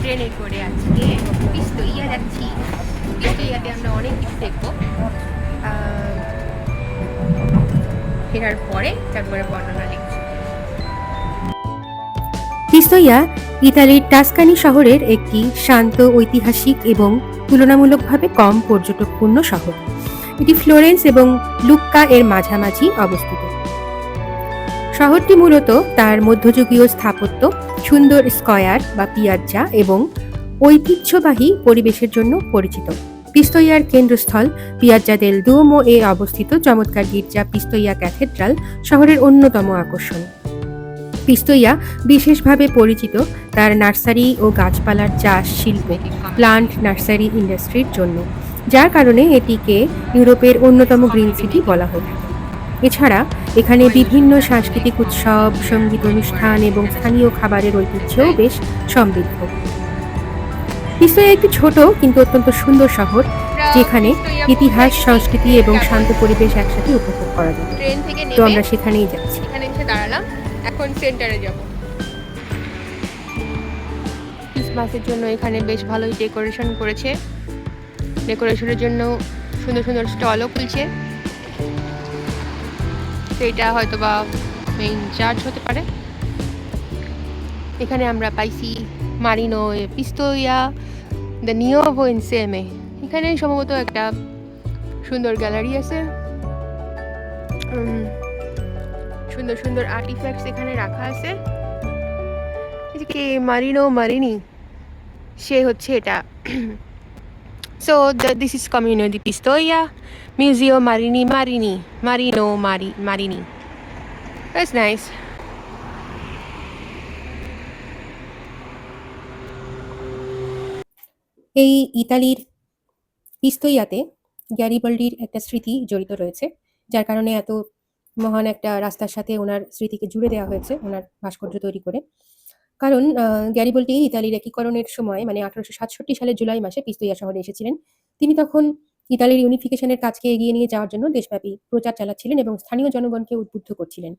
ট্রেনে করে আজকে পিস্তইয়া যাচ্ছি। পিস্তইয়াতে আমরা অনেক কিছু দেখবো। ফেরার পরে তারপরে বর্ণনা লিখছি। পিস্তইয়া ইতালির টাস্কানি শহরের একটি শান্ত, ঐতিহাসিক এবং তুলনামূলকভাবে কম পর্যটকপূর্ণ শহর। এটি ফ্লোরেন্স এবং লুক্কা এর মাঝামাঝি অবস্থিত। শহরটি মূলত তার মধ্যযুগীয় স্থাপত্য, সুন্দর স্কয়ার বা পিয়াজ্জা এবং ঐতিহ্যবাহী পরিবেশের জন্য পরিচিত। পিস্তইয়ার কেন্দ্রস্থল পিয়াজ্জা দেল দুওমো এ অবস্থিত চমৎকার গির্জা পিস্তইয়া ক্যাথেড্রাল শহরের অন্যতম আকর্ষণ। পিস্তইয়া বিশেষভাবে পরিচিত তার নার্সারি ও গাছপালার চাষ শিল্প, প্লান্ট নার্সারি ইন্ডাস্ট্রির জন্য, যার কারণে এটিকে ইউরোপের অন্যতম গ্রিন সিটি বলা হয়ে থাকে। এছাড়া এখানে বিভিন্ন সাংস্কৃতিক উৎসব, সঙ্গীত অনুষ্ঠান এবং স্থানীয় খাবারের ঐতিহ্যও বেশ সমৃদ্ধ। পিস্তইয়া একটি ছোট কিন্তু অত্যন্ত সুন্দর শহর, যেখানে ইতিহাস, সংস্কৃতি এবং শান্ত পরিবেশ একসাথে উপভোগ করা যায়। ট্রেন থেকে তো আমরা সেখানেই যাচ্ছি। এখানে এসে দাঁড়ালাম, এখন সেন্টারে যাব। ক্রিসমাসের জন্য এখানে বেশ ভালোই ডেকোরেশন করেছে। ডেকোরেশনের জন্য সুন্দর সুন্দর স্টলও খুলছে। তো এটা হয়তো বা মেইন চার্চ হতে পারে। এখানে আমরা পাইছি মারিনো পিস্তইয়া দ্য নিওভো ইনসেমে। এখানে সম্ভবত একটা সুন্দর গ্যালারি আছে। সুন্দর সুন্দর আর্টিফ্যাক্টস এখানে রাখা আছে। এদিকে মারিনো মারিনি, সে হচ্ছে এটা। So this is Comune di Pistoia Museo Marini Marini Marino Marini. That's nice. এই ইতালির পিস্তইয়াতে গ্যারিবাল্ডির একটা স্মৃতি জড়িত রয়েছে, যার কারণে এত মহান একটা রাস্তার সাথে ওনার স্মৃতিকে জুড়ে দেওয়া হয়েছে ওনার ভাস্কর্য তৈরি করে। কারণ গ্যারিবাল্ডি ইতালির একীকরণের সময়, মানে 1867 সালের জুলাই মাসে পিস্তইয়া শহরে এসেছিলেন। তিনি তখন ইতালির ইউনিফিকেশনের কাজকে এগিয়ে নিয়ে যাওয়ার জন্য দেশব্যাপী প্রচার চালাচ্ছিলেন এবং স্থানীয় জনগণকে উদ্বুদ্ধ করছিলেন।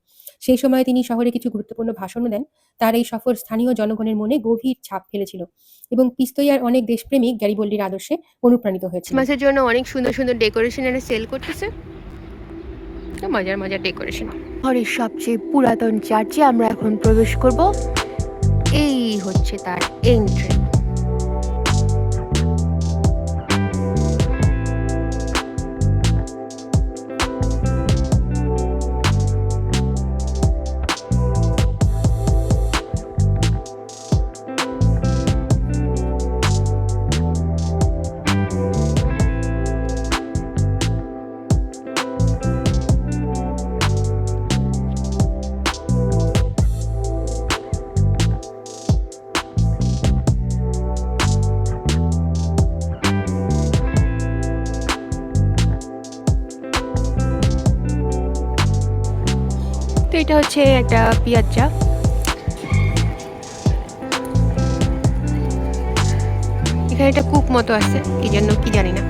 সেই সময় তিনি শহরে কিছু গুরুত্বপূর্ণ ভাষণও দেন। তার এই সফর স্থানীয় জনগণের মনে গভীর ছাপ ফেলেছিল এবং পিস্তইয়ার অনেক দেশপ্রেমিক গ্যারিবাল্ডির আদর্শে অনুপ্রাণিত হয়েছিল। ক্রিসমাসের জন্য অনেক সুন্দর সুন্দর ডেকোরেশন এনে সেল করতেছে। মজার মজার ডেকোরেশন। শহরের সবচেয়ে পুরাতন চার্চে আমরা এখন প্রবেশ করব। এই হচ্ছে তার এন্ট্রি। তো এটা হচ্ছে একটা পিয়াজ্জা। এখানে একটা কূপ মতো আছে, কি জন্য কি জানি না।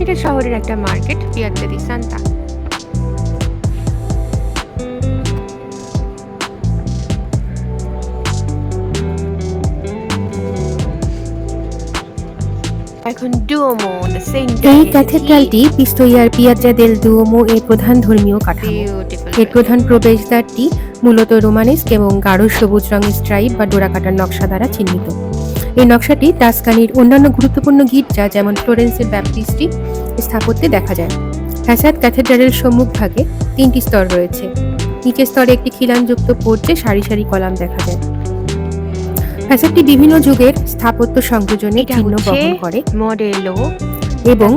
এটা শহরের একটা মার্কেট, পিয়াজ্জা দি সান্তা। এখন ডুওমো, দ্য সেন্টার। এই ক্যাথেড্রালটি পিস্তইয়ার পিয়াজ্জা দেল দুওমো এর প্রধান ধর্মীয় কাঠামো। এর প্রধান প্রবেশদ্বারটি মূলত রোমানেস্ক এবং গাঢ় সবুজ রঙের স্ট্রাইপ বা ডোরাকাটার নকশা দ্বারা চিহ্নিত। এই নকশাটি টাস্কানির অন্যান্য গুরুত্বপূর্ণ গির্জা যেমন ফ্লোরেন্সের ব্যাপটিস্টি স্থাপত্যে দেখা যায়। ফ্যাসাদ ক্যাথেড্রালের সম্মুখভাগে 3টি স্তর রয়েছে। নিচের স্তরে একটি খিলানযুক্ত পোর্চে সারি সারি কলাম দেখা যায়। ফ্যাসাদটি বিভিন্ন যুগের স্থাপত্য সংযোজনে চিহ্ন বহন করে মডেলো এবং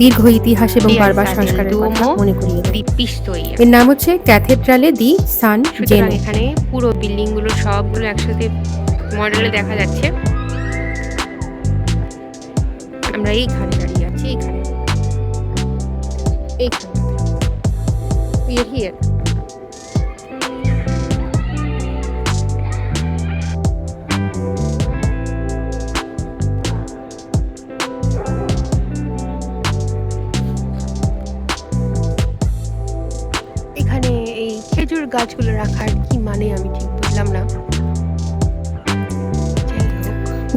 দীর্ঘ ইতিহাস এবং বারবার সংস্কারের কথা মনে করিয়ে দেয়। পিস্তইয়া। এর নাম হচ্ছে ক্যাথেড্রালে দি সান জেনো। এখানে পুরো বিল্ডিং গুলো সবগুলো একসাথে মডেলে দেখা যাচ্ছে। আমরা এইখানে দাঁড়িয়ে আছি, এইখানে We are here. খেজুর গাছগুলো রাখার কি মানে আমি ঠিক বুঝলাম না।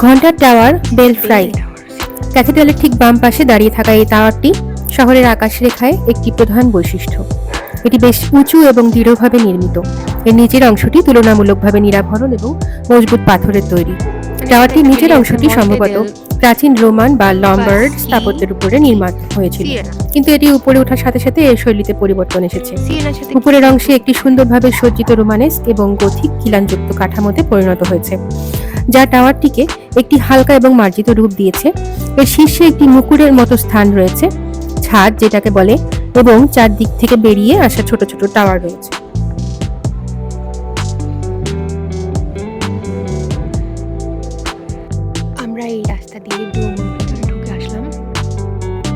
ঘন্টার টাওয়ার বেল ফ্রাই ক্যাথিড্রালের ঠিক বাম পাশে দাঁড়িয়ে থাকা এই টাওয়ারটি শহরের আকাশরেখায় একটি প্রধান বৈশিষ্ট্য। এটি বেশ উঁচু এবং দৃঢ়ভাবে নির্মিত। এর নিচের অংশটি তুলনামূলকভাবে নিরাভরণ এবং মজবুত পাথরের তৈরি। টাওয়ারটির নিচের অংশটি সম্ভবত প্রাচীন রোমান বা লম্বার্ড স্থাপত্যের উপরে নির্মিত হয়েছিল, কিন্তু এটি উপরে ওঠার সাথে সাথে এর শৈলীতে পরিবর্তন এসেছে। উপরের অংশে একটি সুন্দরভাবে সজ্জিত রোমানেস্ক এবং গথিক খিলানযুক্ত কাঠামোতে পরিণত হয়েছে, যা টাওয়ারটিকে একটি হালকা এবং মার্জিত রূপ দিয়েছে। এর শীর্ষে একটি মুকুটের মতো স্থান রয়েছে, ছাদ যেটাকে বলে, এবং চারদিক থেকে বেরিয়ে আসা ছোট ছোট টাওয়ার রয়েছে। আমরা এই রাস্তা দিয়ে ডুয়োমোর ভিতরে ঢুকে আসলাম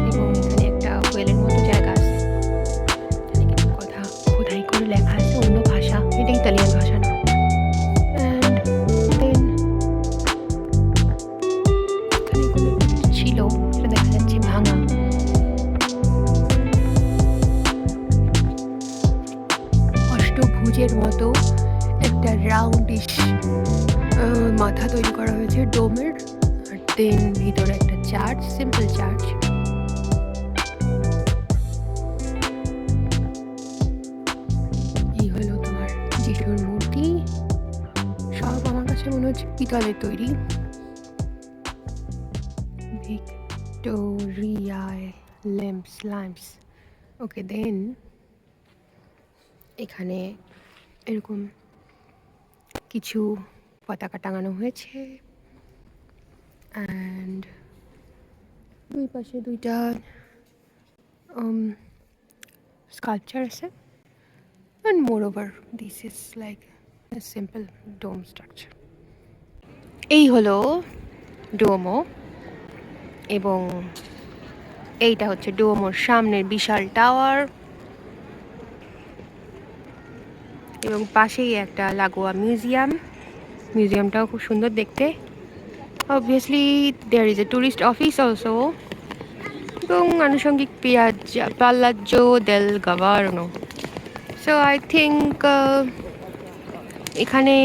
এবং এখানে একটা ওয়েলের মতো জায়গা আছে, এখানে কিছু কথা খোদাই করে লেখা আছে অন্য ভাষা, এটা ইতালিয়ান ভাষা না। ছিল সেটা দেখা যাচ্ছে ভাঙা। অষ্টভুজের মতো একটা রাউন্ডিশ মাথা তৈরি করা হয়েছে ডোমের, আর দেন ভিতরে একটা চার্চ, সিম্পল চার্চ। এই হলো তোমার যিশুর মূর্তি, সব আমার কাছে মনে হচ্ছে পিতলের তৈরি। ভিক্টোরিয়ায় ল্যাম্পস। ওকে, দেন এখানে এরকম কিছু পতাকা টাঙানো হয়েছে, অ্যান্ড দুই পাশে দুইটা স্কাল্পচার আছে, and moreover this is like a simple dome structure. এই হলো ডুয়োমো, এবং এইটা হচ্ছে ডুয়োমোর সামনের বিশাল টাওয়ার, এবং পাশেই একটা লাগোয়া মিউজিয়ামটাও খুব সুন্দর দেখতে। Obviously there is a tourist office also, এবং আনুষঙ্গিক Palazzo del Governo. So I think এখানে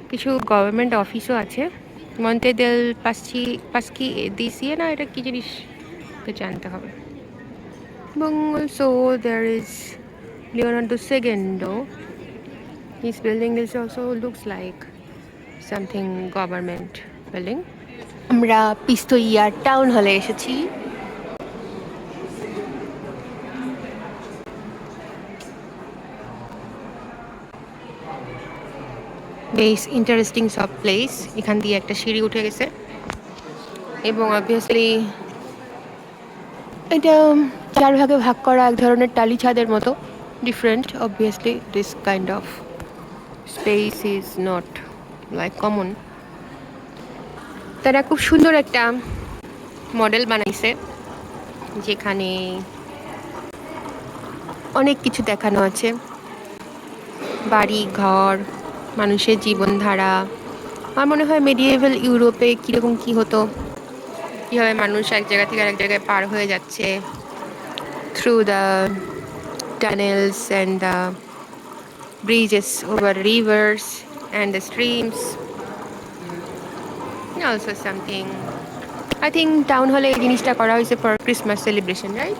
কিছু গভর্নমেন্ট অফিসও আছে। মন্তে দেল পাস্কি দিসিয়ে না, এটা কি জিনিস তো জানতে হবে। এবং also there is Leonardo Secondo. His building is also looks like something government building. আমরা পিস্তোইয়া টাউন হলে এসেছি। বেশ ইন্টারেস্টিং সব প্লেস। এখান দিয়ে একটা সিঁড়ি উঠে গেছে, এবং অবভিয়াসলি এটা 4 ভাগে ভাগ করা এক ধরনের টালি ছাদের মতো, different. Obviously this kind of speech is not like common. তারা খুব সুন্দর একটা মডেল বানাইছে, যেখানে অনেক কিছু দেখানো আছে, বাড়ি ঘর, মানুষের জীবনধারা। আমার মনে হয় মেডিয়েভাল ইউরোপে কীরকম কী হতো, কীভাবে মানুষ এক জায়গা থেকে আরেক জায়গায় পার হয়ে যাচ্ছে through the tunnels and the Bridges over rivers and the streams. Also something, I think town হলে এই জিনিসটা করা হয়েছে ফর ক্রিসমাস সেলিব্রেশন, রাইট?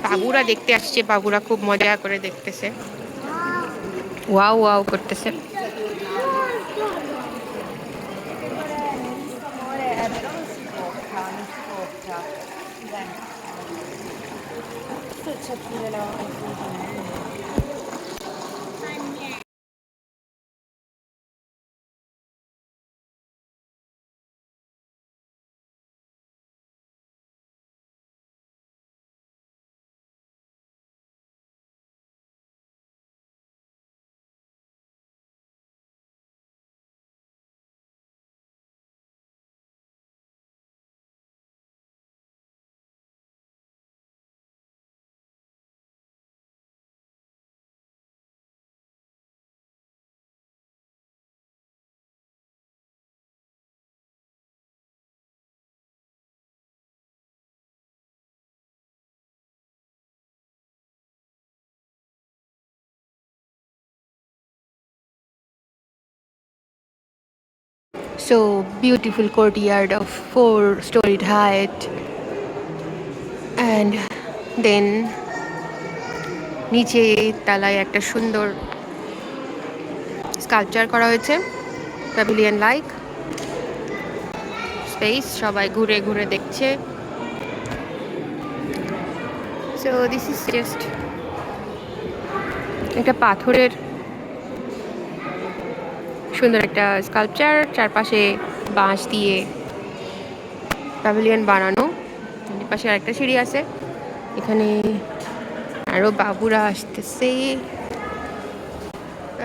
বাবুরা দেখতে আসছে, বাবুরা খুব মজা করে দেখতেছে, ওয়াও ওয়াও করতেছে। So beautiful courtyard of 4-storied height, and then নিচে তলায় একটা সুন্দর স্কাল্পচার করা হয়েছে, প্যাভিলিয়ন লাইক স্পেস, সবাই ঘুরে ঘুরে দেখছে। সো দিস ইজ জাস্ট একটা পাথরের সুন্দর একটা স্কাল্পচার, চারপাশে বাঁশ দিয়ে প্যাভিলিয়ন বানানো। পাশে আরেকটা সিঁড়ি আছে, এখানে আরো বাবুরা আসতেছে।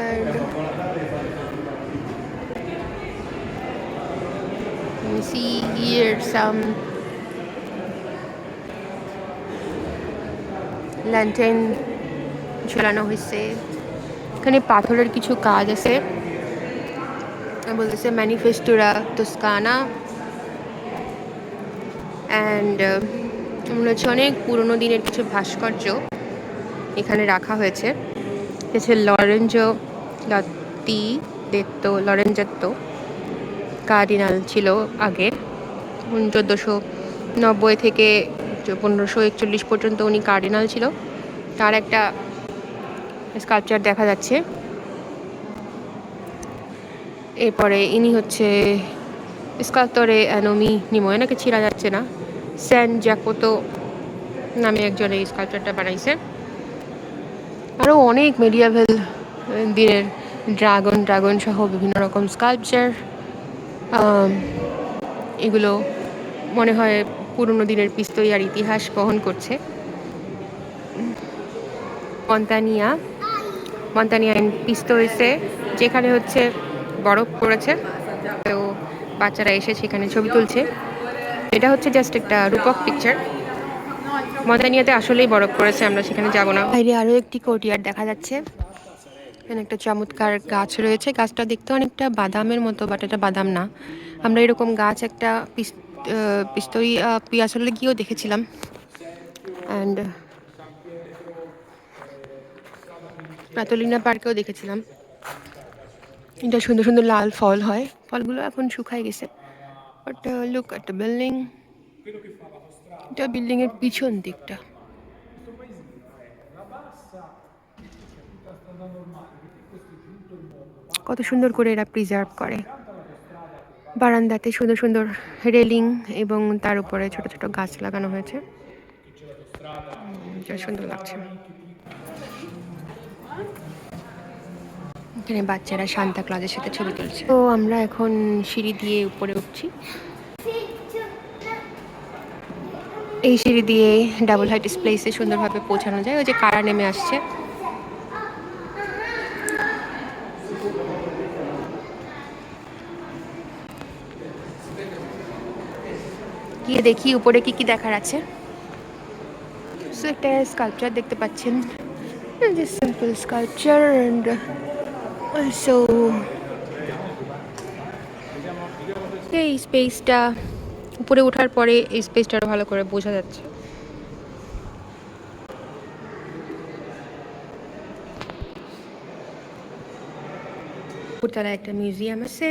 And you see here some lantern ঝুলানো হয়েছে। এখানে পাথরের কিছু কাজ আছে, বলতেছে ম্যানিফেস্টোরা তোস্কানা, অ্যান্ড মনে হচ্ছে অনেক পুরোনো দিনের কিছু ভাস্কর্য এখানে রাখা হয়েছে। হচ্ছে লরেঞ্জো লত্তি দেত্তো লরেঞ্জেত্তো কার্ডিনাল ছিল আগে, 1490 থেকে 1541 পর্যন্ত উনি কার্ডিনাল ছিল। তার একটা স্কাল্পচার দেখা যাচ্ছে। এরপরে ইনি হচ্ছে স্কাল্পটরে অ্যানোমি নিময়, নাকি ছিঁড়া যাচ্ছে না, স্যান জ্যাকোতো নামে একজন এই স্কাল্পচারটা বানাইছে। আরও অনেক মেডিয়াভেল দিনের ড্রাগন সহ বিভিন্ন রকম স্কাল্পচার, এগুলো মনে হয় পুরনো দিনের পিস্তল আর ইতিহাস বহন করছে। মন্তানিয়া ইন পিস্তোয়েসে, যেখানে হচ্ছে বরফ পড়েছে, তো বাচ্চারা এসে সেখানে ছবি তুলছে। এটা হচ্ছে জাস্ট একটা রূপক পিকচার। মন্তানিয়াতে আসলেই বরফ পড়েছে, আমরা সেখানে যাব না। বাইরে আরও একটি কোর্টইয়ার্ড দেখা যাচ্ছে, এখানে একটা চমৎকার গাছ রয়েছে। গাছটা দেখতে অনেকটা বাদামের মতো, বাট এটা বাদাম না। আমরা এরকম গাছ একটা পিয়াসলে গিয়েও দেখেছিলাম, অ্যান্ড প্রাতলিনা পার্কেও দেখেছিলাম। এটা সুন্দর সুন্দর লাল ফল হয়, ফলগুলো এখন শুকায় গেছে। But look at the building, এটা বিল্ডিংয়ের পিছন দিকটা। কত সুন্দর করে এরা প্রিজার্ভ করে। বারান্দাতে সুন্দর সুন্দর রেলিং এবং তার উপরে ছোট ছোট গাছ লাগানো হয়েছে, সুন্দর লাগছে। এখানে বাচ্চারা সান্তা ক্লজের সাথে ছবি তুলছে। তো আমরা এখন সিঁড়ি দিয়ে উপরে উঠছি। এই সিঁড়ি দিয়ে ডাবল হাইট প্লেসে সুন্দরভাবে পৌঁছানো যায়। ওই যে কারা নেমে আসছে। গিয়ে দেখি উপরে কি কি দেখার আছে। সো একটা স্কাল্পচার দেখতে পাচ্ছেন, সিম্পল স্কাল্পচার, অ্যান্ড অলসো এই স্পেসটা উপরে ওঠার পরে এই স্পেসটা ভালো করে বোঝা যাচ্ছে। উপরতলায় একটা মিউজিয়াম আছে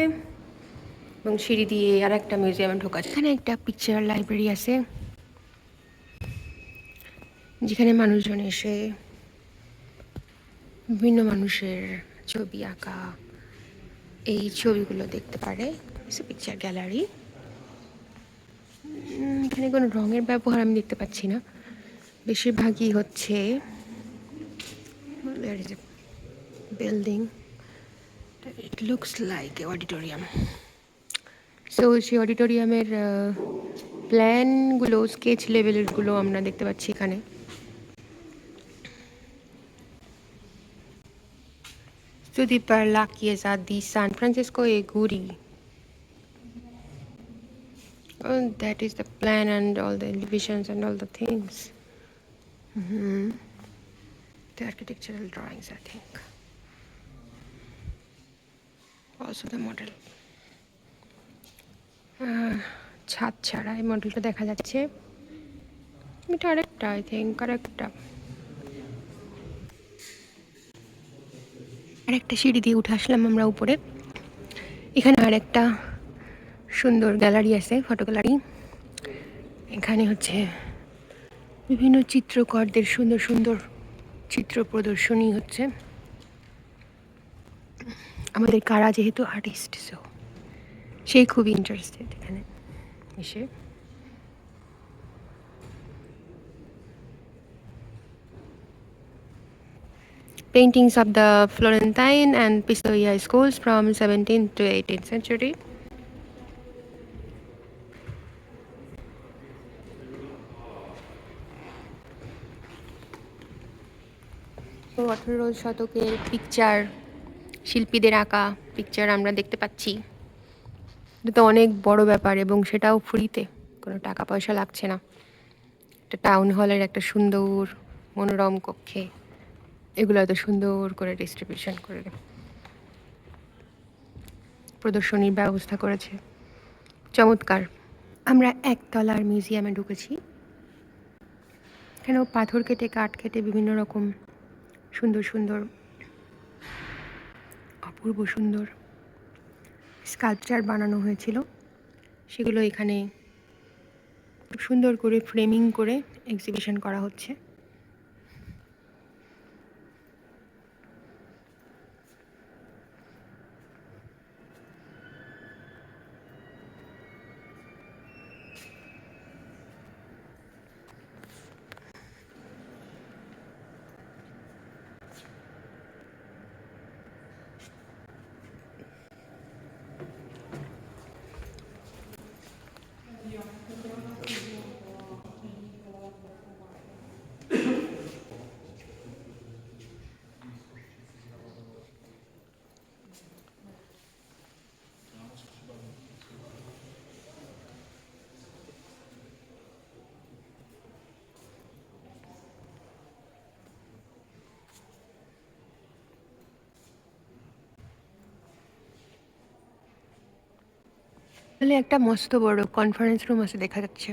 এবং সিঁড়ি দিয়ে আর একটা মিউজিয়ামে ঢোকা যায়। এখানে একটা পিকচার লাইব্রেরি আছে, যেখানে মানুষজন এসে বিভিন্ন মানুষের ছবি আঁকা এই ছবিগুলো দেখতে পারে। Picture gallery. এখানে কোনো রঙের ব্যবহার আমি দেখতে পাচ্ছি না, বেশিরভাগই হচ্ছে building. It looks like a auditorium. So সেই অডিটোরিয়ামের প্ল্যানগুলো, স্কেচ লেভেলেরগুলো আমরা দেখতে পাচ্ছি এখানে। Studi per la chiesa di San Francesco e Guri. Oh, that is the plan and all the elevations and all the things. The architectural drawings, I think. Also the model. ছাদ ছাড়া এই মডেলটা দেখা যাচ্ছে। এটা আরেকটা, আই থিঙ্ক আরেকটা সিঁড়ি দিয়ে উঠে আসলাম আমরা উপরে। এখানে আরেকটা সুন্দর গ্যালারি আছে, ফটো গ্যালারি। এখানে হচ্ছে বিভিন্ন চিত্রকরদের সুন্দর সুন্দর চিত্র প্রদর্শনী হচ্ছে। আমাদের কারা যেহেতু আর্টিস্ট, সেই খুবই ইন্টারেস্টেড এখানে এসে। Paintings of the Florentine and Pistoia schools from 17th to 18th century. তো 18 শতকের পিকচার, শিল্পীদের আঁকা পিকচার আমরা দেখতে পাচ্ছি। এটা তো অনেক বড় ব্যাপার, এবং সেটাও ফ্রিতে, কোনো টাকা পয়সা লাগছে না। একটা টাউন হলের একটা সুন্দর মনোরম কক্ষে এগুলো এত সুন্দর করে ডিস্ট্রিবিউশন করে প্রদর্শনীর ব্যবস্থা করেছে, চমৎকার। আমরা একতলার মিউজিয়ামে ঢুকেছি। এখানেও পাথর কেটে, কাঠ কেটে বিভিন্ন রকম সুন্দর সুন্দর, অপূর্ব সুন্দর স্কাল্পচার বানানো হয়েছিল। সেগুলো এখানে খুব সুন্দর করে ফ্রেমিং করে এক্সিবিশন করা হচ্ছে। তাহলে একটা মস্ত বড় কনফারেন্স রুম আছে দেখা যাচ্ছে।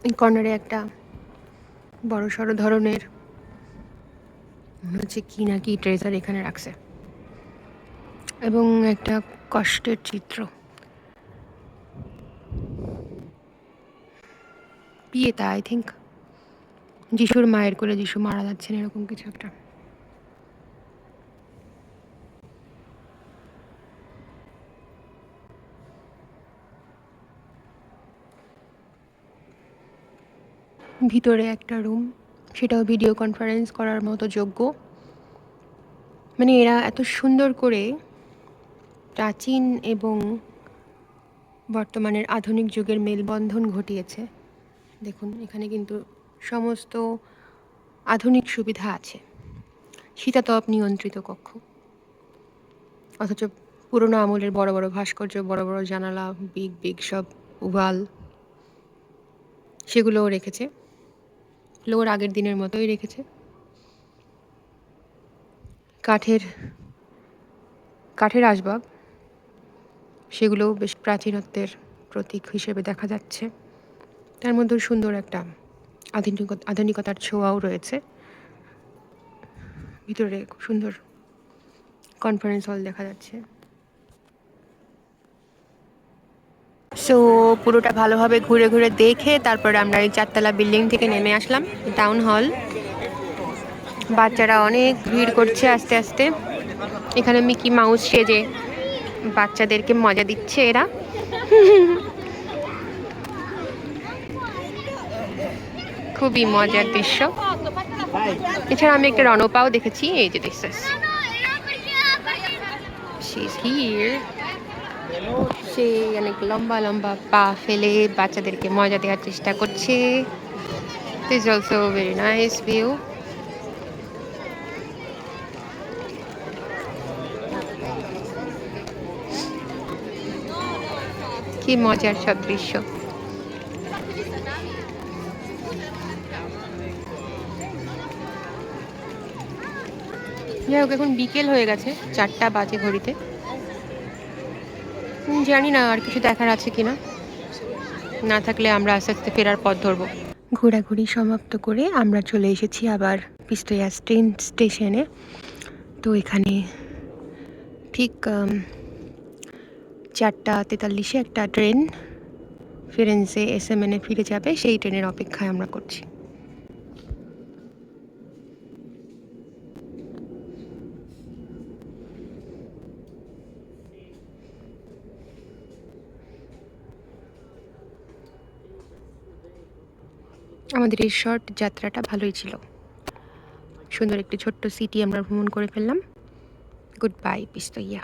এই কর্নারে একটা বড় সড়ো ধরনের মনে হচ্ছে কি না কি ট্রেজার এখানে রাখছে, এবং একটা কষ্টের চিত্র, বিয়েটা আই থিঙ্ক যিশুর মায়ের কোলে যিশু মারা যাচ্ছেন, এরকম কিছু একটা। ভিতরে একটা রুম, সেটাও ভিডিও কনফারেন্স করার মতো যোগ্য। মানে এরা এত সুন্দর করে প্রাচীন এবং বর্তমানের আধুনিক যুগের মেলবন্ধন ঘটিয়েছে। দেখুন এখানে কিন্তু সমস্ত আধুনিক সুবিধা আছে। শীতাতপ নিয়ন্ত্রিত কক্ষ, অথচ পুরোনো আমলের বড় বড় ভাস্কর্য, বড় বড় জানালা, বিগ বিগ সব ওয়াল, সেগুলোও রেখেছে। ফ্লোর আগের দিনের মতোই রেখেছে। কাঠের আসবাব, সেগুলোও বেশ প্রাচীনত্বের প্রতীক হিসেবে দেখা যাচ্ছে। তার মধ্যেও সুন্দর একটা আধুনিকতার ছোঁয়াও রয়েছে। ভিতরে খুব সুন্দর কনফারেন্স হল দেখা যাচ্ছে। সো পুরোটা ভালোভাবে ঘুরে ঘুরে দেখে তারপরে আমরা এই 4তলা বিল্ডিং থেকে নেমে আসলাম, টাউন হল। বাচ্চারা অনেক ভিড় করছে আস্তে আস্তে। এখানে মিকি মাউস সেজে বাচ্চাদেরকে মজা দিচ্ছে এরা। খুবই মজার দৃশ্য। এছাড়া আমি একটা রণপাও দেখেছি, এই যে দেখছিস, সে অনেক লম্বা লম্বা পা ফেলে বাচ্চাদেরকে মজা দেওয়ার চেষ্টা করছে। This is also very nice view. কি মজার সব দৃশ্য। যাই হোক, এখন বিকেল হয়ে গেছে, 4টা বাজে ঘড়িতে। জানি না আর কিছু দেখার আছে কিনা, না থাকলে আমরা আস্তে আস্তে ফেরার পথ ধরবো। ঘোরাঘুরি সমাপ্ত করে আমরা চলে এসেছি আবার পিস্তোয়া ট্রেন স্টেশনে। তো এখানে ঠিক 4:43-এ একটা ট্রেন ফিরেন্সে এসএমএনে ফিরে যাবে, সেই ট্রেনের অপেক্ষায় আমরা করছি। আমাদের এই শর্ট যাত্রাটা ভালোই ছিল, সুন্দর একটি ছোট্ট সিটি আমরা ভ্রমণ করে ফেললাম। Goodbye পিস্তোয়া।